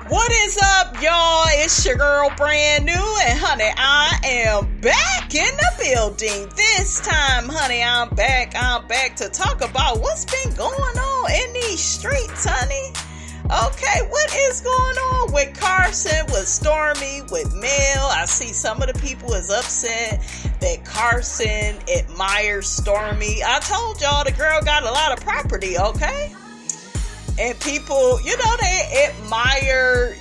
What is up, y'all? It's your girl Brand New, and honey, I am back in the building. This time, honey, I'm back to talk about what's been going on in these streets, honey. Okay, what is going on with Karson, with Stormi, with Mel? I see some of the people is upset that Karson admires Stormi. I told y'all the girl got a lot of property, okay? And people, they admire,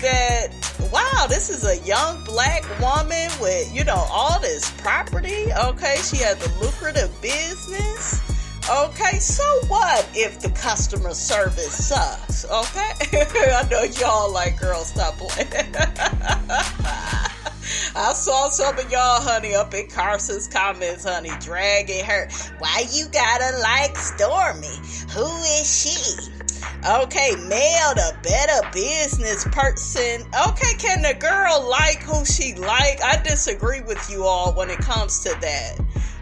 that, wow, this is a young black woman with, all this property. Okay, she has a lucrative business. Okay, so what if the customer service sucks? Okay, I know y'all like, girl, stop playing. I saw some of y'all, honey, up in Carson's comments, honey, dragging her. Why you gotta like Stormi? Who is she? Okay, Mel, the better business person. Okay, can the girl like who she like? I disagree with you all when it comes to that.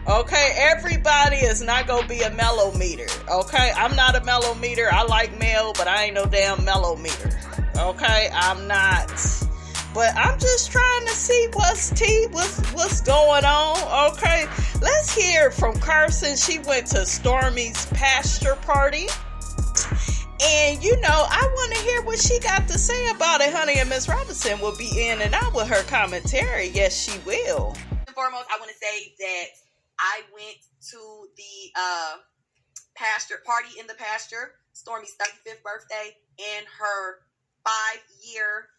Okay, everybody is not gonna be a Melometer. Okay, I'm not a Melometer. I like Mel, but I ain't no damn Melometer. Okay, I'm not. But I'm just trying to see what's going on. Okay, let's hear from Karson. She went to Stormi's pasture party. And, I want to hear what she got to say about it, honey. And Miss Robinson will be in and out with her commentary. Yes, she will. First and foremost, I want to say that I went to the pasture party in the pasture, Stormi's 35th birthday, and her 5-year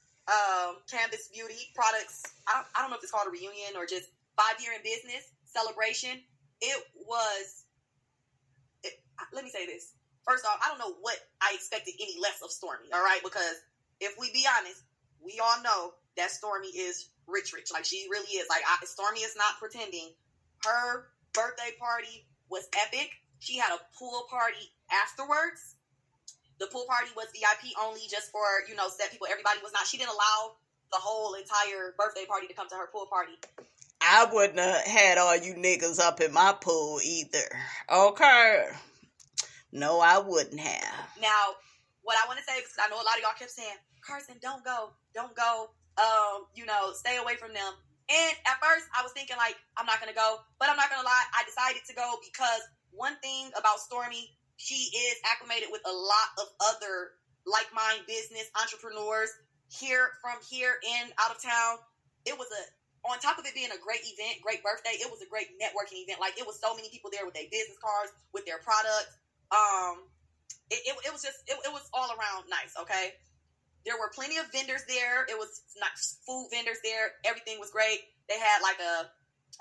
Canvas Beauty products. I don't know if it's called a reunion or just 5-year in business celebration. Let me say this. First off, I don't know what I expected any less of Stormi, all right? Because if we be honest, we all know that Stormi is rich. Like, she really is. Like, Stormi is not pretending. Her birthday party was epic. She had a pool party afterwards. The pool party was VIP only, just for, set people. Everybody was not. She didn't allow the whole entire birthday party to come to her pool party. I wouldn't have had all you niggas up in my pool either. Okay. No, I wouldn't have. Now, what I want to say, because I know a lot of y'all kept saying, Karson, don't go, stay away from them. And at first, I was thinking, like, I'm not going to go. But I'm not going to lie, I decided to go because one thing about Stormi, she is acclimated with a lot of other like-minded business entrepreneurs from here and out of town. It was on top of it being a great event, great birthday, it was a great networking event. Like, it was so many people there with their business cards, with their products. It was all around nice. Okay, there were plenty of vendors there. It was not food vendors there. Everything was great. They had like a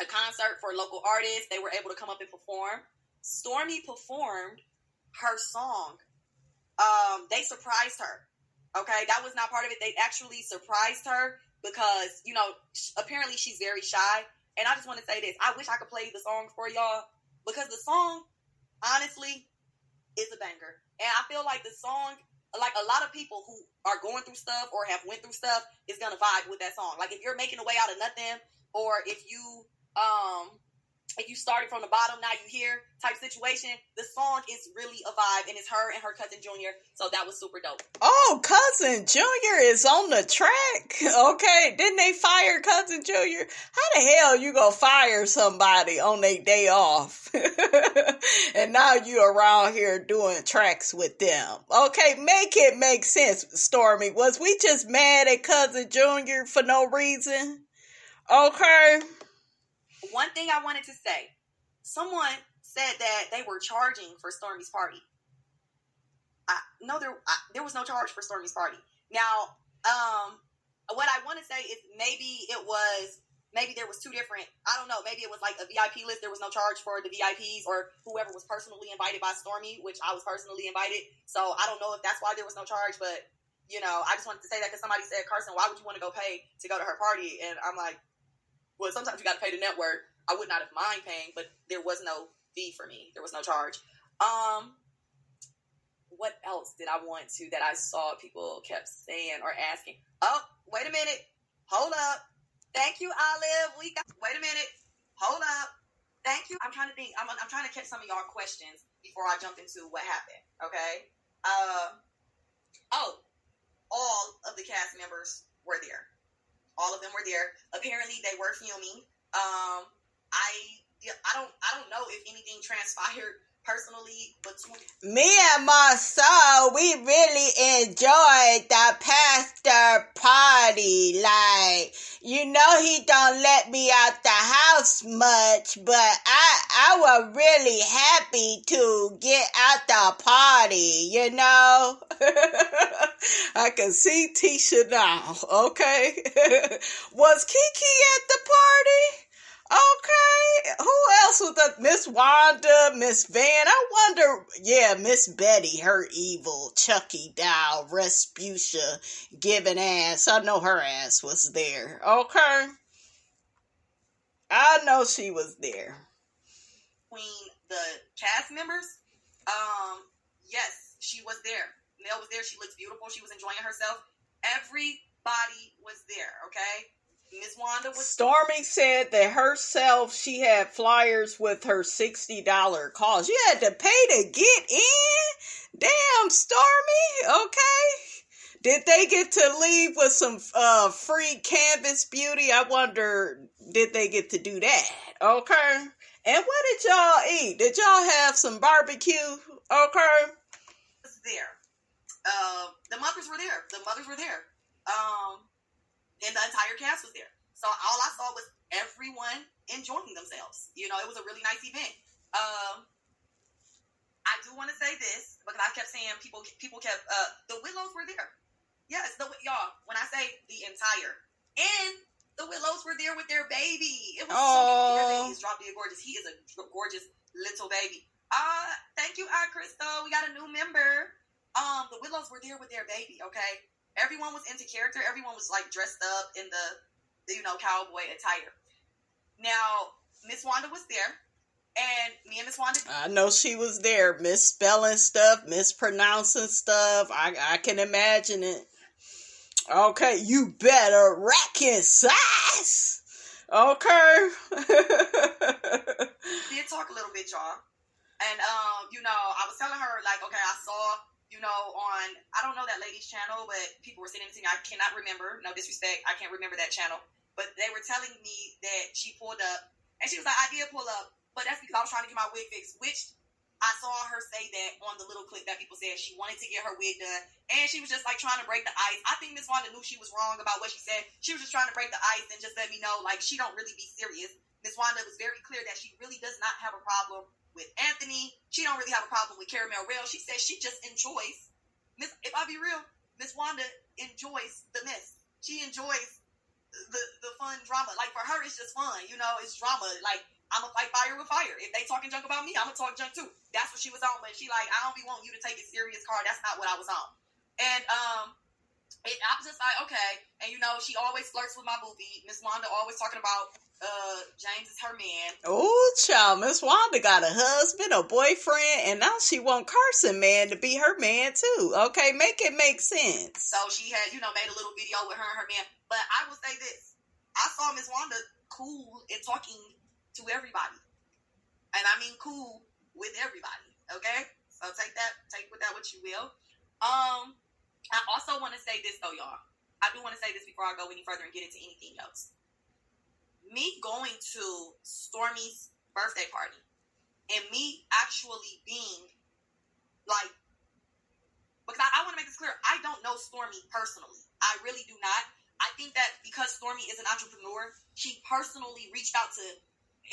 concert for local artists. They were able to come up and perform. Stormi performed her song. They surprised her. Okay, that was not part of it. They actually surprised her because apparently she's very shy. And I just want to say this: I wish I could play the song for y'all because the song, honestly, is a banger. And I feel like the song, like a lot of people who are going through stuff or have went through stuff is going to vibe with that song. Like, if you're making a way out of nothing, or if you started from the bottom, now you here type situation, the song is really a vibe, and it's her and her cousin Junior. So that was super dope. Oh, cousin Junior is on the track. Okay, didn't they fire cousin Junior? How the hell you gonna fire somebody on their day off? And now you around here doing tracks with them. Okay, make it make sense, Stormi. Was we just mad at cousin Junior for no reason? Okay. One thing I wanted to say, someone said that they were charging for Stormi's party. There was no charge for Stormi's party. Now, what I want to say is maybe there was two different, I don't know, maybe it was like a VIP list. There was no charge for the VIPs or whoever was personally invited by Stormi, which I was personally invited. So I don't know if that's why there was no charge, but, I just wanted to say that because somebody said, Karson, why would you want to go pay to go to her party? And I'm like, well, sometimes you got to pay to network. I would not have mind paying, but there was no fee for me. There was no charge. What else did I want to that I saw people kept saying or asking? Oh, wait a minute. Hold up. Thank you, Olive. Wait a minute. Hold up. Thank you. I'm trying to think. I'm trying to catch some of y'all questions before I jump into what happened. Okay. all of the cast members were there. All of them were there. Apparently, they were filming. I don't know if anything transpired personally between me and my soul. We really enjoyed the pastor party. Like, you know, he don't let me out the house much, but I was really happy to get out the party, you know. I can see Tisha now, okay? Was Kiki at the party? Okay, who else was that? Miss Wanda, Miss Van. I wonder, yeah, Miss Betty, her evil Chucky doll, Respucia giving ass. I know her ass was there. Okay, I know she was there. Between the cast members, yes, she was there. Mel was there. She looked beautiful. She was enjoying herself. Everybody was there. Okay. Miss Wanda was. Stormi said that herself, she had flyers with her $60 cost. You had to pay to get in? Damn, Stormi. Okay. Did they get to leave with some free canvas beauty? I wonder, did they get to do that? Okay. And what did y'all eat? Did y'all have some barbecue? Okay. Was there. The mothers were there. And the entire cast was there. So all I saw was everyone enjoying themselves. You know, it was a really nice event. I do want to say this because I kept saying people kept the Willows were there. Yes, y'all. When I say the entire, and the Willows were there with their baby. It was so cute. Their baby is drop dead gorgeous. He is a gorgeous little baby. Thank you, Aunt Crystal. We got a new member. The Willows were there with their baby. Okay. Everyone was into character. Everyone was like dressed up in the cowboy attire. Now, Miss Wanda was there, and me and Miss Wanda. I know she was there, misspelling stuff, mispronouncing stuff. I can imagine it. Okay, you better rack in size. Okay. Did talk a little bit, y'all, and I was telling her like, okay, I saw. On, I don't know that lady's channel, but people were sending it to me. I cannot remember. No disrespect. I can't remember that channel. But they were telling me that she pulled up. And she was like, I did pull up. But that's because I was trying to get my wig fixed. Which I saw her say that on the little clip that people said. She wanted to get her wig done. And she was just like trying to break the ice. I think Miss Wanda knew she was wrong about what she said. She was just trying to break the ice and just let me know, like, she don't really be serious. Miss Wanda was very clear that she really does not have a problem with Anthony. She don't really have a problem with Caramel Rail. She says she just enjoys, if I be real, Miss Wanda enjoys the mess. She enjoys the fun drama. Like, for her, it's just fun. It's drama. Like, I'm going to fight fire with fire. If they talking junk about me, I'm going to talk junk too. That's what she was on. But she like, I don't be wanting you to take it serious, Car. That's not what I was on. And I was just like, okay. And, she always flirts with my boobie. Miss Wanda always talking about James is her man. Oh, child, Miss Wanda got a husband, a boyfriend, and now she want Karson man to be her man too. Okay, make it make sense. So she had, made a little video with her and her man. But I will say this. I saw Miss Wanda cool and talking to everybody. And I mean cool with everybody. Okay? So take with that what you will. I also want to say this though, y'all. I do want to say this before I go any further and get into anything else. Me going to Stormi's birthday party and me actually being like, because I want to make this clear, I don't know Stormi personally. I really do not. I think that because Stormi is an entrepreneur, she personally reached out to,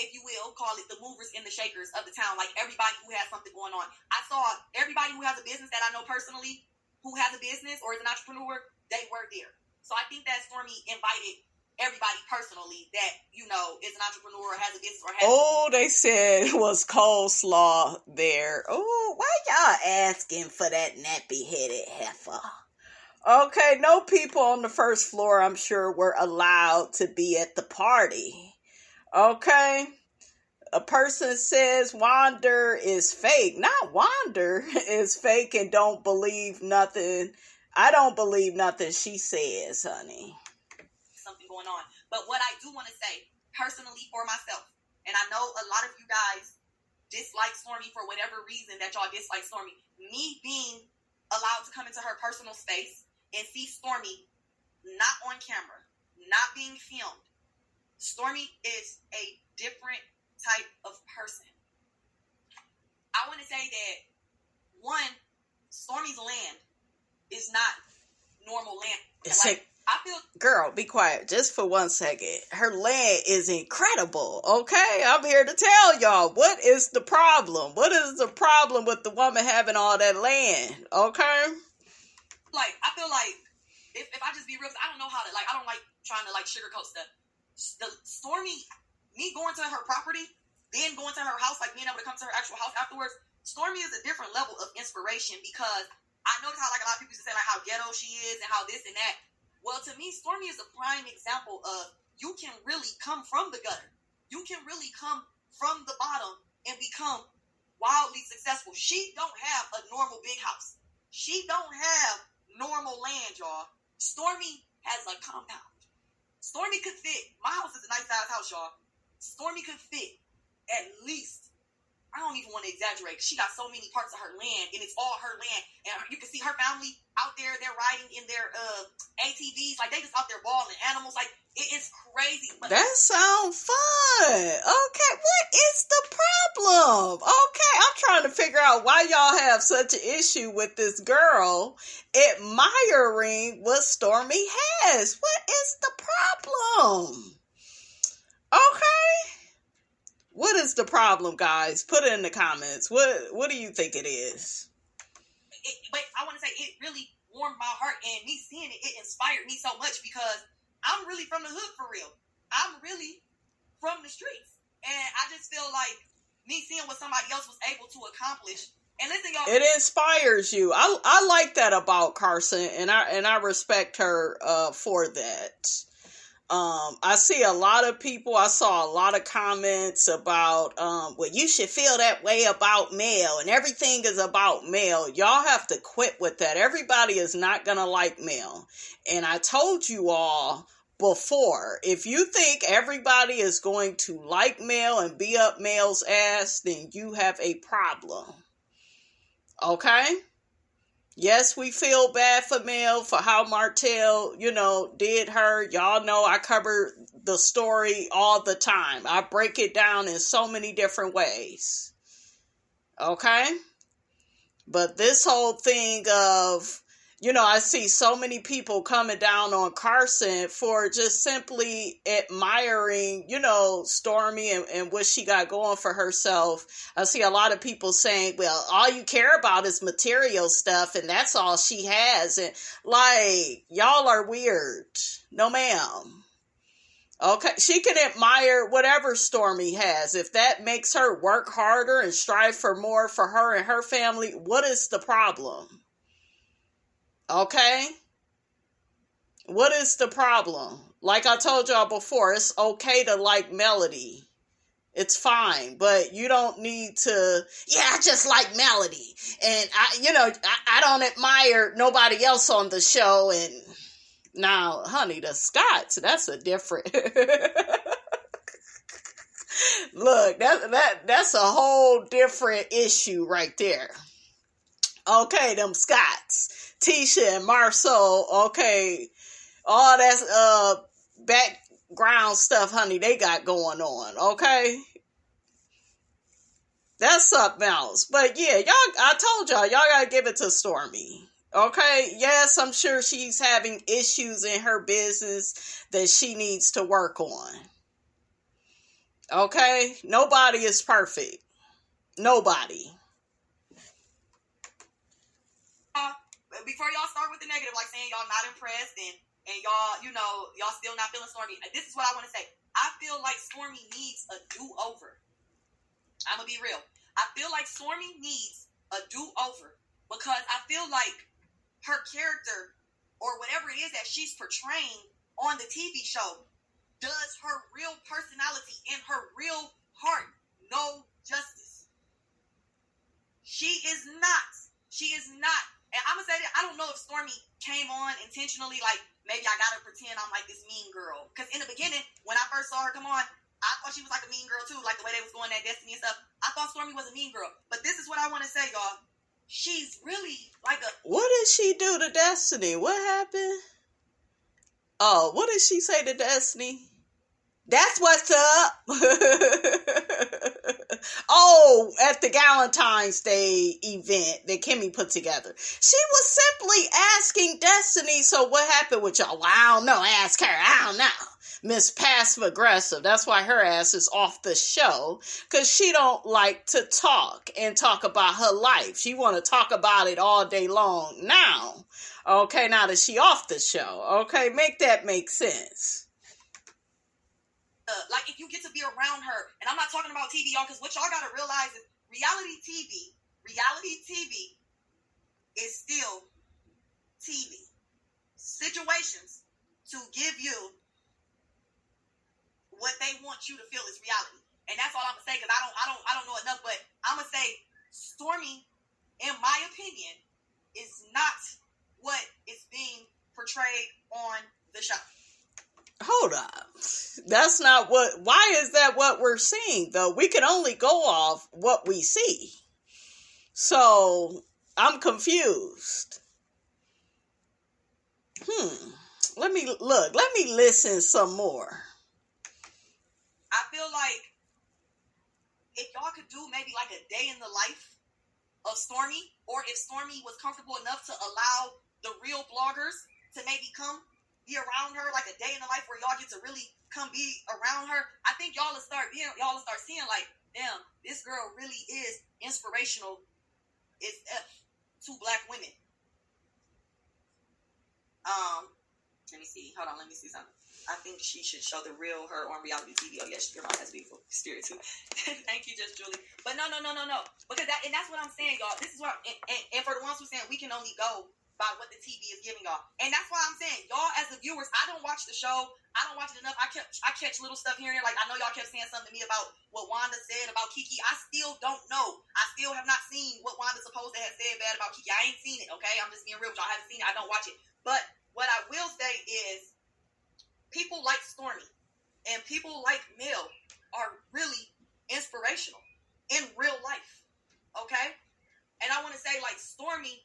if you will, call it the movers and the shakers of the town, like everybody who has something going on. I saw everybody who has a business that I know personally, who has a business or is an entrepreneur, they were there. So I think that Stormi invited everybody personally that, is an entrepreneur or has a business or has... Oh, they said it was coleslaw there. Oh, why y'all asking for that nappy-headed heifer? Okay, no people on the first floor, I'm sure, were allowed to be at the party. Okay? A person says Wander is fake. Not Wander is fake and don't believe nothing. I don't believe nothing she says, honey. Something going on. But what I do want to say, personally for myself, and I know a lot of you guys dislike Stormi for whatever reason that y'all dislike Stormi, me being allowed to come into her personal space and see Stormi not on camera, not being filmed, Stormi is a different type of person. I want to say that, one, Stormi's land is not normal land. Like, I feel... Girl, be quiet just for 1 second. Her land is incredible, okay? I'm here to tell y'all, what is the problem? What is the problem with the woman having all that land, okay? Like, I feel like, if I just be real, I don't know how to, like, I don't like trying to, like, sugarcoat stuff. The Stormi, me going to her property, then going to her house, like, being able to come to her actual house afterwards, Stormi is a different level of inspiration, because I notice how, like, a lot of people used to say, like, how ghetto she is and how this and that. Well, to me, Stormi is a prime example of you can really come from the gutter. You can really come from the bottom and become wildly successful. She don't have a normal big house. She don't have normal land, y'all. Stormi has a compound. Stormi could fit, my house is a nice size house, y'all. Stormi could fit at least, I don't even want to exaggerate, she got so many parts of her land, and it's all her land. And you can see her family out there, they're riding in their ATVs, like they just out there balling animals, like it is crazy. But that sounds fun. Okay, what is the problem? Okay, I'm trying to figure out why y'all have such an issue with this girl admiring what Stormi has. What is the problem? Okay. What is the problem, guys? Put it in the comments. What do you think it is? But I want to say it really warmed my heart, and me seeing it, it inspired me so much, because I'm really from the hood for real. I'm really from the streets. And I just feel like me seeing what somebody else was able to accomplish. And listen, y'all, it inspires you. I like that about Karson, and I respect her for that. I see a lot of people, I saw a lot of comments about, well, you should feel that way about Mel, and everything is about Mel. Y'all have to quit with that. Everybody is not going to like Mel. And I told you all before, if you think everybody is going to like Mel and be up Mel's ass, then you have a problem. Okay? Yes, we feel bad for Mel for how Martell, did her. Y'all know I cover the story all the time. I break it down in so many different ways. Okay? But this whole thing of, I see so many people coming down on Karson for just simply admiring, Stormi and what she got going for herself. I see a lot of people saying, well, all you care about is material stuff, and that's all she has. And like, y'all are weird. No, ma'am. Okay, she can admire whatever Stormi has. If that makes her work harder and strive for more for her and her family, what is the problem? Okay? What is the problem? Like I told y'all before, it's okay to like Melody. It's fine, but you don't need to, I just like Melody. And I don't admire nobody else on the show. And now, honey, the Scots, that's a different look, that's a whole different issue right there. Okay, them Scots. Tisha and Marceau, okay, all that background stuff, honey, they got going on, okay? That's something else. But yeah, I told y'all gotta give it to Stormi, okay? Yes, I'm sure she's having issues in her business that she needs to work on, okay? Nobody is perfect. Nobody. Before y'all start with the negative, like saying y'all not impressed and y'all, y'all still not feeling Stormi, this is what I want to say. I feel like Stormi needs a do-over. I'm going to be real. I feel like Stormi needs a do-over because I feel like her character or whatever it is that she's portraying on the TV show does her real personality and her real heart no justice. She is not. And I'm going to say that I don't know if Stormi came on intentionally, like, maybe I got to pretend I'm like this mean girl. Because in the beginning, when I first saw her come on, I thought she was like a mean girl too, like the way they was going at Destiny and stuff. I thought Stormi was a mean girl. But this is what I want to say, y'all. she's really like a... What did she do to Destiny? What happened? Oh, what did she say to Destiny? That's what's up. Oh, at the Valentine's Day event that Kimmy put together. She was simply asking Destiny, so what happened with y'all? Well, I don't know. Ask her. I don't know. Miss Passive Aggressive. That's why her ass is off the show, because she don't like to talk and talk about her life. She want to talk about it all day long now. Okay, now that she off the show. Okay, make that make sense. Like, if you get to be around her, and I'm not talking about TV, y'all, because what y'all got to realize is reality TV is still TV. Situations to give you what they want you to feel is reality. And that's all I'm going to say, because I don't know enough, but I'm going to say Stormi, in my opinion, is not what is being portrayed on the show. Hold up. That's not what... Why is that what we're seeing, though? We can only go off what we see. So, I'm confused. Let me listen some more. I feel like if y'all could do maybe like a day in the life of Stormi, or if Stormi was comfortable enough to allow the real bloggers to maybe come be around her, like a day in the life where y'all get to really come be around her, I think y'all will start seeing like, damn, this girl really is inspirational as F to Black women. Let me see. Hold on, let me see something. I think she should show the real her on reality TV. Oh yes, your mom has beautiful spirit too. Thank you, Just Julie. But no. Because that's what I'm saying, y'all. This is what and for the ones who saying we can only go by what the TV is giving y'all. And that's why I'm saying, y'all as the viewers, I don't watch the show. I don't watch it enough. I catch little stuff here and there. Like, I know y'all kept saying something to me about what Wanda said about Kiki. I still don't know. I still have not seen what Wanda supposed to have said bad about Kiki. I ain't seen it, okay? I'm just being real with y'all. I haven't seen it. I don't watch it. But what I will say is people like Stormi and people like Mel are really inspirational in real life, okay? And I want to say, like, Stormi,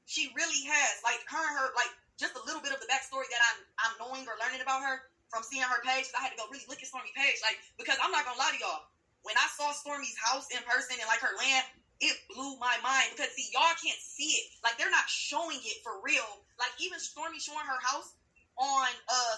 she really has, like, her, like, just a little bit of the backstory that I'm knowing or learning about her from seeing her page. I had to go really look at Stormi's page, like, because I'm not gonna lie to y'all. When I saw Stormi's house in person and, like, her land, it blew my mind. Because, see, y'all can't see it. Like, they're not showing it for real. Like, even Stormi showing her house on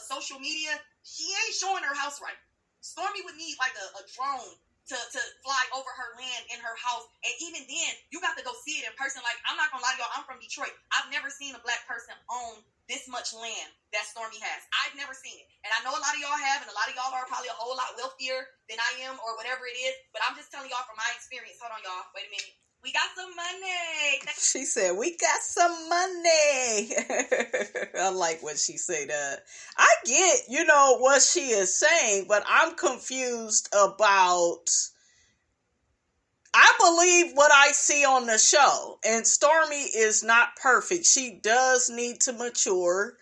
social media, she ain't showing her house right. Stormi would need, like, a drone to fly over her land in her house. And even then, you got to go see it in person. Like, I'm not going to lie to y'all, I'm from Detroit. I've never seen a Black person own this much land that Stormi has. I've never seen it. And I know a lot of y'all have, and a lot of y'all are probably a whole lot wealthier than I am or whatever it is. But I'm just telling y'all from my experience. Hold on, y'all. Wait a minute. We got some money. She said, we got some money. I like when she say that. I get, what she is saying, but I'm confused about... I believe what I see on the show. And Stormi is not perfect. She does need to mature.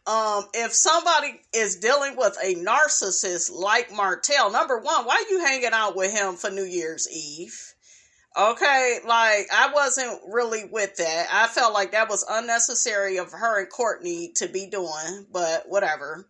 If somebody is dealing with a narcissist like Martell, number one, why are you hanging out with him for New Year's Eve? Okay, like, I wasn't really with that. I felt like that was unnecessary of her and Courtney to be doing, but whatever.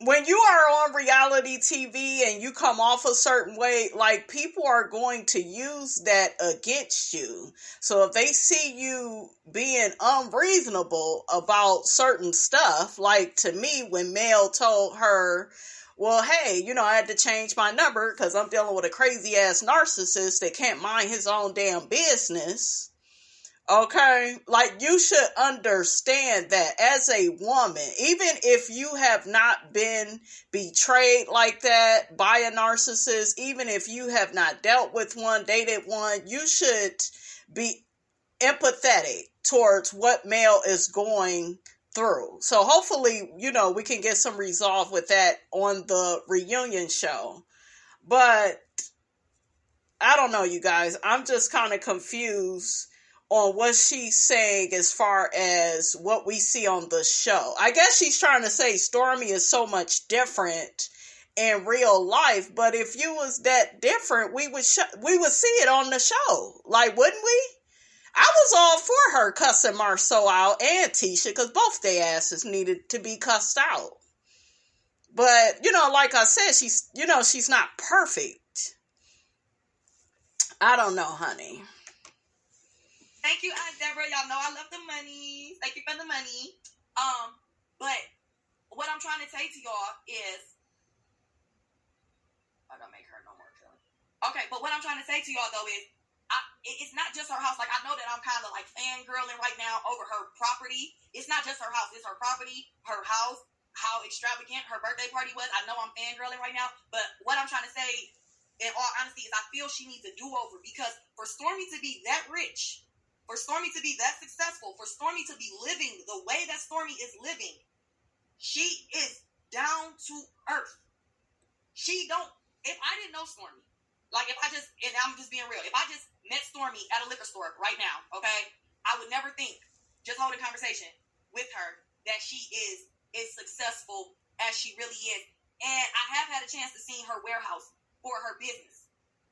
When you are on reality TV and you come off a certain way, like, people are going to use that against you. So if they see you being unreasonable about certain stuff, like to me, when Mel told her, well, hey, I had to change my number because I'm dealing with a crazy ass narcissist that can't mind his own damn business. Okay, like, you should understand that as a woman, even if you have not been betrayed like that by a narcissist, even if you have not dealt with one, dated one, you should be empathetic towards what Mel is going through. So hopefully, we can get some resolve with that on the reunion show. But I don't know, you guys. I'm just kind of confused on what she's saying as far as what we see on the show. I guess she's trying to say Stormi is so much different in real life. But if you was that different, we would see it on the show. Like, wouldn't we? I was all for her cussing Marceau out and Tisha, because both their asses needed to be cussed out. But, like I said, she's not perfect. I don't know, honey. Thank you, Aunt Deborah. Y'all know I love the money. Thank you for the money. But what I'm trying to say to y'all is, I gotta make her no more killing. Okay, but what I'm trying to say to y'all though is, it's not just her house. Like, I know that I'm kind of like fangirling right now over her property. It's not just her house. It's her property, her house, how extravagant her birthday party was. I know I'm fangirling right now, but what I'm trying to say, in all honesty, is I feel she needs a do-over, because for Stormi to be that rich, for Stormi to be that successful, for Stormi to be living the way that Stormi is living, she is down to earth. If I didn't know Stormi, like if I just, and I'm just being real, if I just met Stormi at a liquor store right now, okay, I would never think, just hold a conversation with her, that she is as successful as she really is. And I have had a chance to see her warehouse for her business.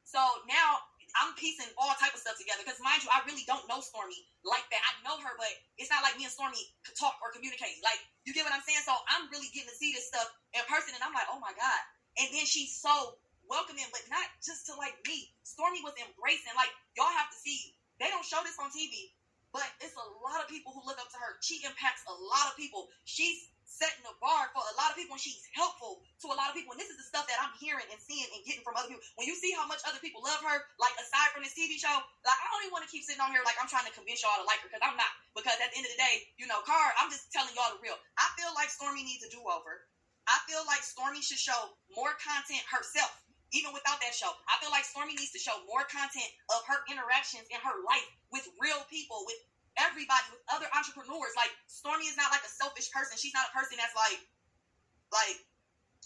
So now I'm piecing all type of stuff together, because mind you, I really don't know Stormi like that. I know her, but it's not like me and Stormi could talk or communicate. Like, you get what I'm saying? So I'm really getting to see this stuff in person, and I'm like, oh my God. And then she's so welcoming, but not just to like me. Stormi was embracing, like, y'all have to see, they don't show this on TV, but it's a lot of people who look up to her. She impacts a lot of people. She's setting the bar for a lot of people, and she's helpful to a lot of people. And this is the stuff that I'm hearing and seeing and getting from other people. When you see how much other people love her, like aside from this TV show, like I don't even want to keep sitting on here like I'm trying to convince y'all to like her, because I'm not. Because at the end of the day, I'm just telling y'all the real. I feel like Stormi needs a do-over. I feel like Stormi should show more content herself, even without that show. I feel like Stormi needs to show more content of her interactions in her life with real people, with everybody, with other entrepreneurs. Like, Stormi is not like a selfish person. She's not a person that's like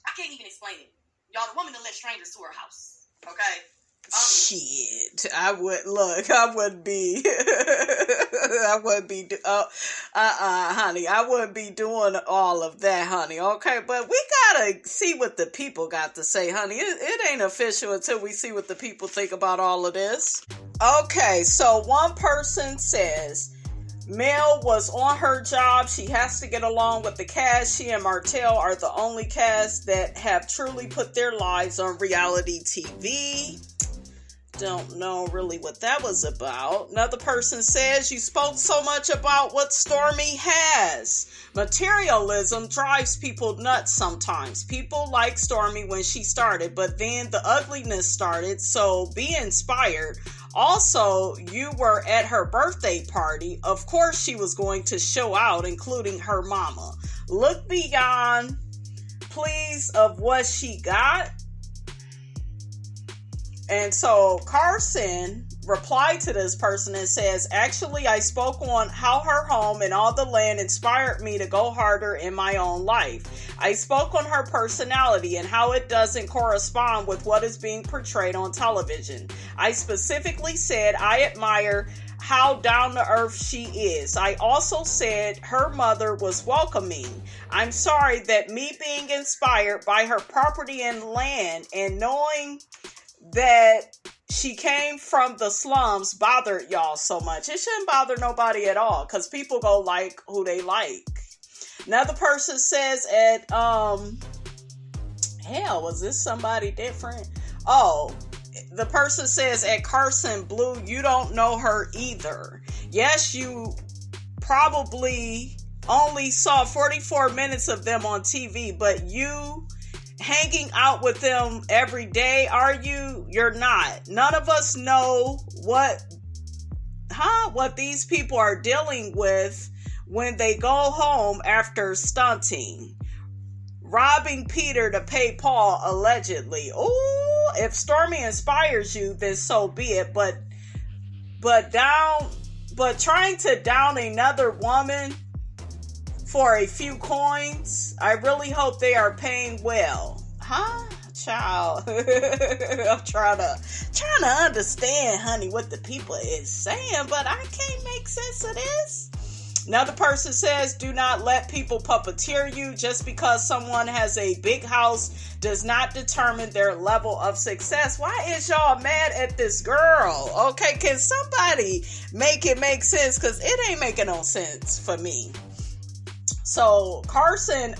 I can't even explain it. Y'all, the woman that let strangers to her house. Okay? Shit. I wouldn't be honey, I wouldn't be doing all of that, honey. Okay, but we gotta see what the people got to say, honey. It ain't official until we see what the people think about all of this. Okay, so one person says, Mel was on her job. She has to get along with the cast. She and Martell are the only cast that have truly put their lives on reality TV. Don't know really what that was about. Another person says, you spoke so much about what Stormi has. Materialism drives people nuts sometimes. People like Stormi when she started, but then the ugliness started, so be inspired. Also, you were at her birthday party. Of course she was going to show out, including her mama. Look beyond, please, of what she got. And so Karson replied to this person and says, actually, I spoke on how her home and all the land inspired me to go harder in my own life. I spoke on her personality and how it doesn't correspond with what is being portrayed on television. I specifically said I admire how down to earth she is. I also said her mother was welcoming. I'm sorry that me being inspired by her property and land and knowing that she came from the slums bothered y'all so much. It shouldn't bother nobody at all, because people go like who they like. Another person says at was this somebody different? Oh, the person says at Karson Blue, you don't know her either. Yes, you probably only saw 44 minutes of them on TV, but you hanging out with them every day, are you? You're not. None of us know what these people are dealing with when they go home after stunting. Robbing Peter to pay Paul, allegedly. Ooh, if Stormi inspires you, then so be it. But trying to down another woman for a few coins, I really hope they are paying well. Child. I'm trying to understand, honey, what the people is saying, but I can't make sense of this. Another person says, do not let people puppeteer you. Just because someone has a big house does not determine their level of success. Why is y'all mad at this girl? Okay, can somebody make it make sense? Because it ain't making no sense for me. So Karson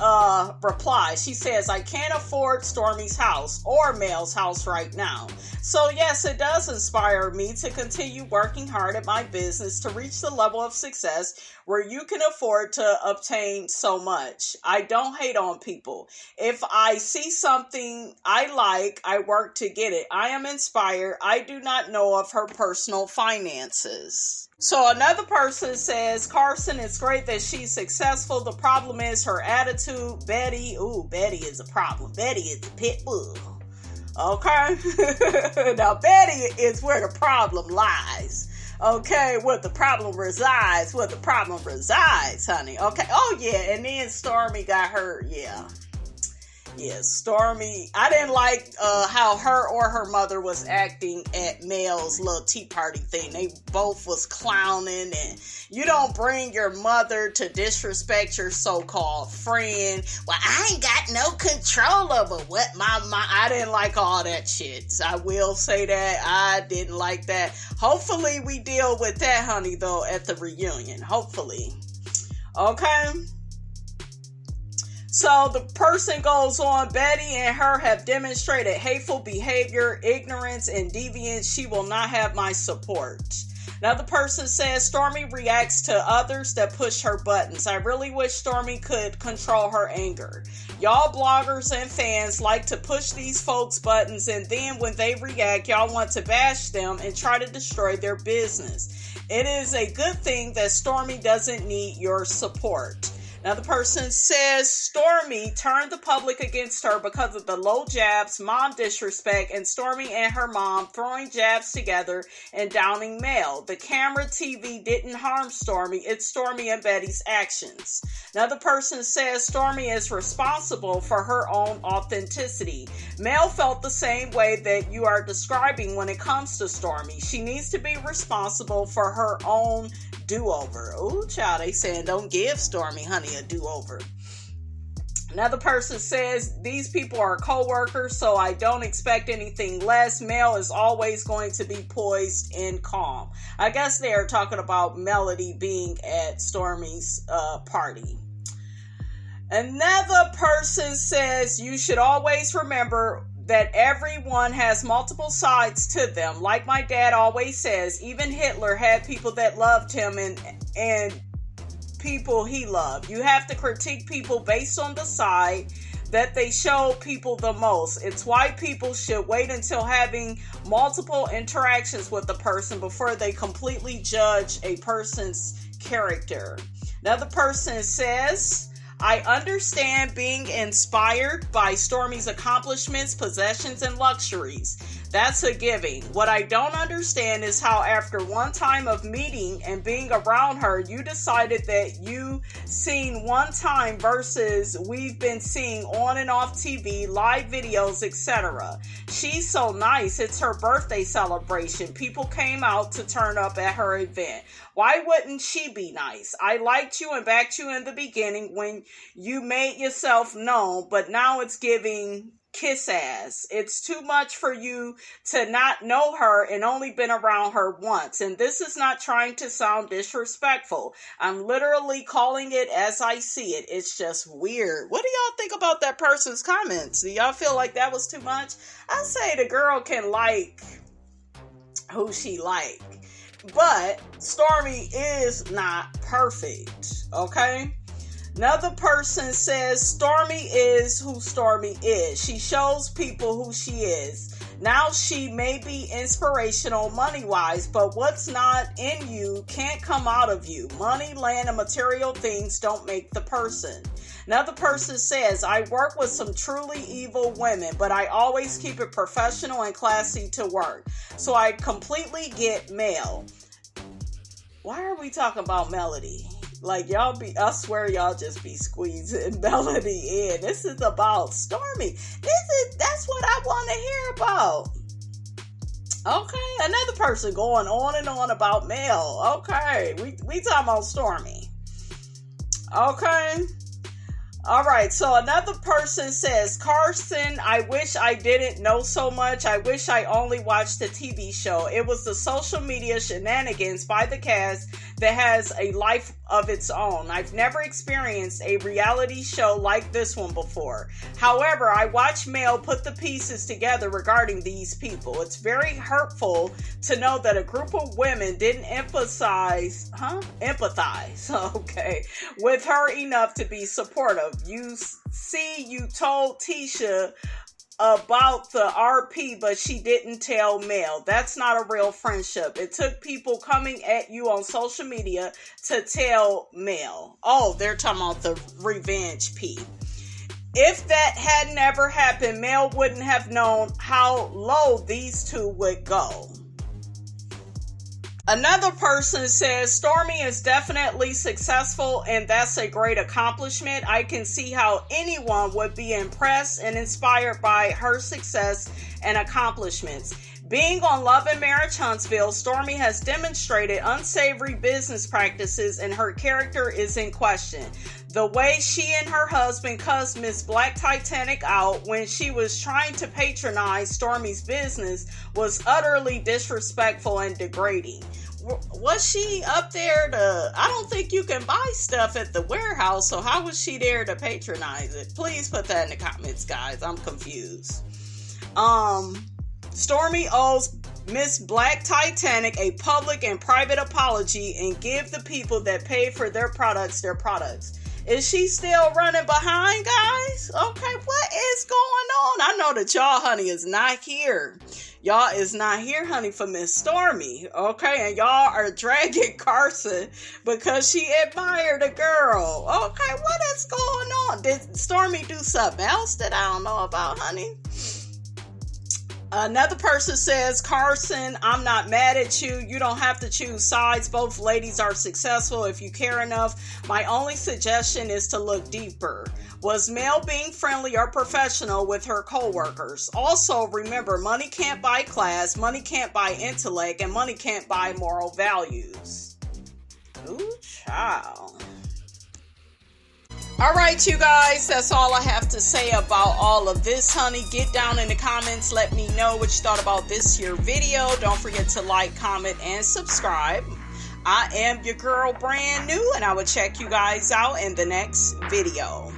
replies, she says, I can't afford Stormi's house or Mel's house right now. So yes, it does inspire me to continue working hard at my business to reach the level of success where you can afford to obtain so much. I don't hate on people. If I see something I like, I work to get it. I am inspired. I do not know of her personal finances. So another person says, Karson, it's great that she's successful. The problem is her attitude. Betty is a problem. Betty is a pit bull. Okay? Now, Betty is where the problem lies. Okay? Where the problem resides. Honey. Okay? Oh, yeah. And then Stormi got hurt. Yeah. Yes, Stormi. I didn't like how her or her mother was acting at Mel's little tea party thing. They both was clowning, and you don't bring your mother to disrespect your so-called friend. Well, I ain't got no control over what I didn't like all that shit. So I will say that I didn't like that. Hopefully we deal with that, honey, though, at the reunion. Hopefully. Okay? So the person goes on, Betty and her have demonstrated hateful behavior, ignorance, and deviance. She will not have my support. Another person says, Stormi reacts to others that push her buttons. I really wish Stormi could control her anger. Y'all bloggers and fans like to push these folks' buttons, and then when they react, y'all want to bash them and try to destroy their business. It is a good thing that Stormi doesn't need your support. Now, the person says Stormi turned the public against her because of the low jabs, mom disrespect, and Stormi and her mom throwing jabs together and downing Mel. The camera TV didn't harm Stormi. It's Stormi and Betty's actions. Another person says Stormi is responsible for her own authenticity. Mel felt the same way that you are describing when it comes to Stormi. She needs to be responsible for her own do-over. Ooh, child, they saying don't give Stormi, honey, a do-over. Another person says these people are co-workers, so I don't expect anything less. Mel is always going to be poised and calm. I guess they are talking about Melody being at Stormi's party. Another person says you should always remember that everyone has multiple sides to them. Like my dad always says, even Hitler had people that loved him and people he loved. You have to critique people based on the side that they show people the most. It's why people should wait until having multiple interactions with a person before they completely judge a person's character. Another person says, I understand being inspired by Stormi's accomplishments, possessions, and luxuries. That's a giving. What I don't understand is how after one time of meeting and being around her, you decided that you seen one time versus we've been seeing on and off TV, live videos, etc. She's so nice. It's her birthday celebration. People came out to turn up at her event. Why wouldn't she be nice? I liked you and backed you in the beginning when you made yourself known, but now it's giving kiss ass. It's too much for you to not know her and only been around her once. And this is not trying to sound disrespectful. I'm literally calling it as I see it. It's just weird. What do y'all think about that person's comments? Do y'all feel like that was too much? I say the girl can like who she like. But Stormi is not perfect, okay? Another person says Stormi is who Stormi is. She shows people who she is. Now she may be inspirational money-wise, but what's not in you can't come out of you. Money, land, and material things don't make the person. Another person says, I work with some truly evil women, but I always keep it professional and classy to work. So I completely get Mel. Why are we talking about Melody? Like, I swear y'all just be squeezing Melody in. This is about Stormi. That's what I want to hear about. Okay, another person going on and on about Mel. Okay, we talking about Stormi. Okay. All right, so another person says, Karson, I wish I didn't know so much. I wish I only watched the TV show. It was the social media shenanigans by the cast that has a life of its own. I've never experienced a reality show like this one before. However, I watched Mel put the pieces together regarding these people. It's very hurtful to know that a group of women didn't empathize, okay, with her enough to be supportive. You see, you told Tisha about the RP, but she didn't tell Mel. That's not a real friendship. It took people coming at you on social media to tell Mel. Oh, they're talking about the revenge P. If that had never happened, Mel wouldn't have known how low these two would go. Another person says, Stormi is definitely successful and that's a great accomplishment. I can see how anyone would be impressed and inspired by her success and accomplishments. Being on Love and Marriage Huntsville, Stormi has demonstrated unsavory business practices and her character is in question. The way she and her husband cussed Miss Black Titanic out when she was trying to patronize Stormi's business was utterly disrespectful and degrading. Was she up there to... I don't think you can buy stuff at the warehouse, so how was she there to patronize it? Please put that in the comments, guys. I'm confused. Stormi owes Miss Black Titanic a public and private apology and give the people that pay for their products their products. Is she still running behind, guys? Okay, what is going on? I know that y'all, honey, is not here. Y'all is not here, honey, for Miss Stormi. Okay, and y'all are dragging Karson because she admired a girl. Okay, what is going on? Did Stormi do something else that I don't know about, honey? Another person says, Karson, I'm not mad at you. You don't have to choose sides. Both ladies are successful if you care enough. My only suggestion is to look deeper. Was Mel being friendly or professional with her co-workers? Also, remember, money can't buy class, money can't buy intellect, and money can't buy moral values. Ooh, child. All right, you guys, that's all I have to say about all of this, honey. Get down in the comments. Let me know what you thought about this here video. Don't forget to like, comment, and subscribe. I am your girl, brand new, and I will check you guys out in the next video.